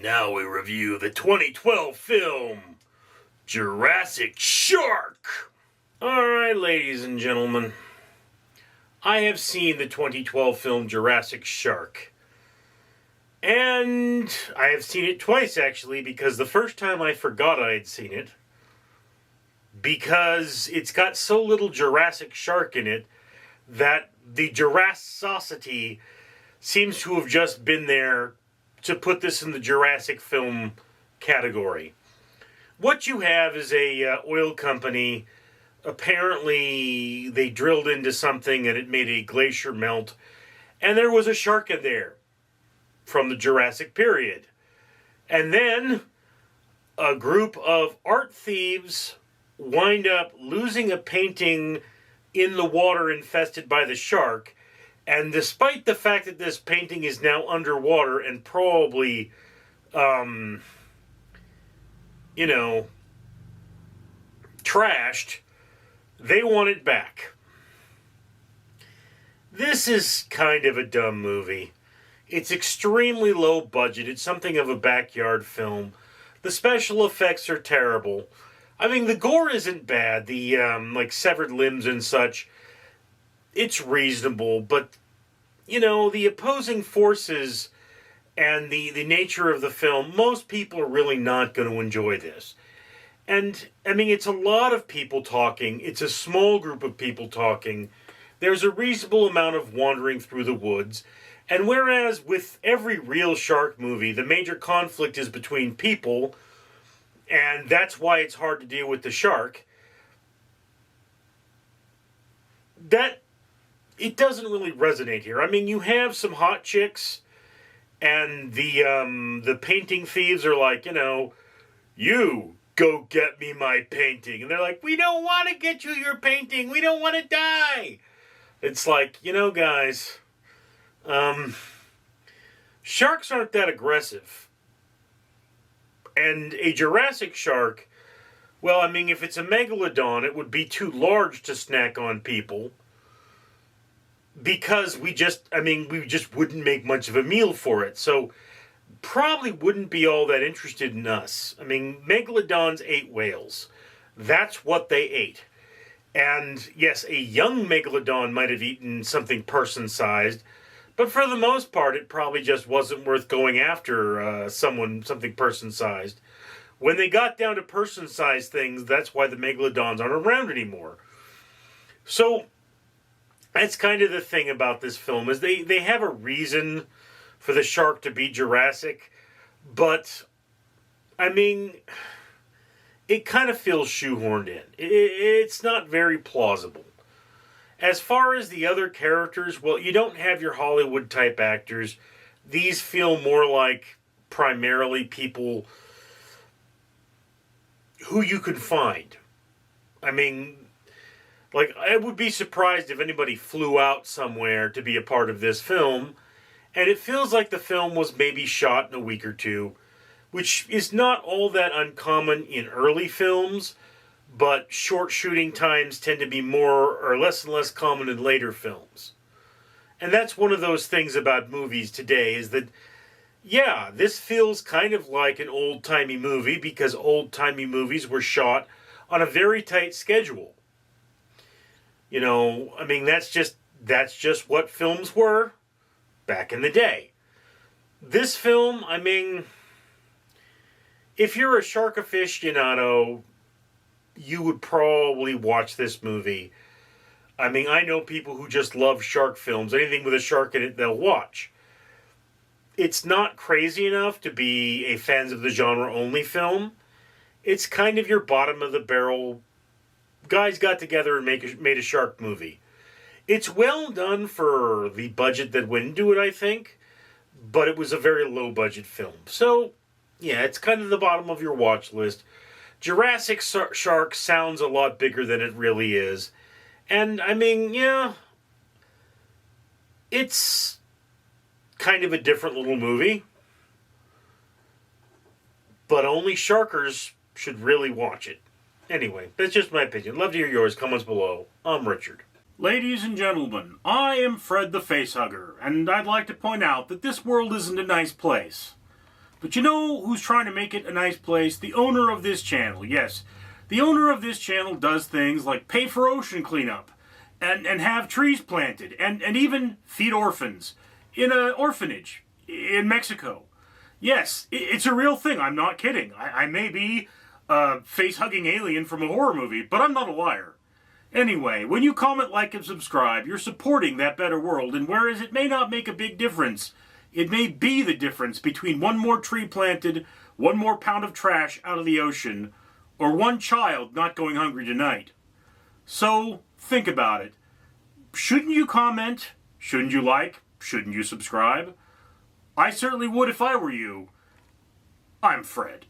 Now we review the 2012 film, Jurassic Shark. Alright, ladies and gentlemen, I have seen the 2012 film Jurassic Shark. And I have seen it twice, actually, because the first time I forgot I had seen it. Because it's got so little Jurassic Shark in it that the Jurassicity seems to have just been there to put this in the Jurassic film category. What you have is a oil company. Apparently, they drilled into something and it made a glacier melt. And there was a shark in there from the Jurassic period. And then a group of art thieves wind up losing a painting in the water infested by the shark. And despite the fact that this painting is now underwater and probably, trashed, they want it back. This is kind of a dumb movie. It's extremely low budget. It's something of a backyard film. The special effects are terrible. I mean, the gore isn't bad. The, severed limbs and such, it's reasonable, but, the opposing forces and the nature of the film, most people are really not going to enjoy this. And, it's a lot of people talking. It's a small group of people talking. There's a reasonable amount of wandering through the woods. And whereas with every real shark movie, the major conflict is between people, and that's why it's hard to deal with the shark, it doesn't really resonate here. You have some hot chicks, and the painting thieves are like, you go get me my painting. And they're like, we don't want to get you your painting. We don't want to die. It's like, guys, sharks aren't that aggressive. And a Jurassic shark, well, if it's a megalodon, it would be too large to snack on people. Because we just wouldn't make much of a meal for it. So, probably wouldn't be all that interested in us. Megalodons ate whales. That's what they ate. And, yes, a young megalodon might have eaten something person-sized. But for the most part, it probably just wasn't worth going after something person-sized. When they got down to person-sized things, that's why the megalodons aren't around anymore. So, that's kind of the thing about this film, is they have a reason for the shark to be Jurassic, but, it kind of feels shoehorned in. It's not very plausible. As far as the other characters, well, you don't have your Hollywood-type actors. These feel more like primarily people who you could find. I would be surprised if anybody flew out somewhere to be a part of this film, and it feels like the film was maybe shot in a week or two, which is not all that uncommon in early films, but short shooting times tend to be more or less and less common in later films. And that's one of those things about movies today, is that, yeah, this feels kind of like an old-timey movie, because old-timey movies were shot on a very tight schedule. That's just what films were back in the day. This film, if you're a shark aficionado, you would probably watch this movie. I know people who just love shark films. Anything with a shark in it, they'll watch. It's not crazy enough to be a fans of the genre-only film. It's kind of your bottom-of-the-barrel, guys got together and made a shark movie. It's well done for the budget that went into it, I think, but it was a very low-budget film. So, yeah, it's kind of the bottom of your watch list. Jurassic Shark sounds a lot bigger than it really is. And, it's kind of a different little movie, but only sharkers should really watch it. Anyway, that's just my opinion. Love to hear yours. Comments below. I'm Richard. Ladies and gentlemen, I am Fred the Facehugger, and I'd like to point out that this world isn't a nice place. But you know who's trying to make it a nice place? The owner of this channel, yes. The owner of this channel does things like pay for ocean cleanup, and have trees planted, and even feed orphans in an orphanage in Mexico. Yes, it's a real thing. I'm not kidding. I may be a face-hugging alien from a horror movie, but I'm not a liar. Anyway, when you comment, like, and subscribe, you're supporting that better world, and whereas it may not make a big difference, it may be the difference between one more tree planted, one more pound of trash out of the ocean, or one child not going hungry tonight. So, think about it. Shouldn't you comment? Shouldn't you like? Shouldn't you subscribe? I certainly would if I were you. I'm Fred.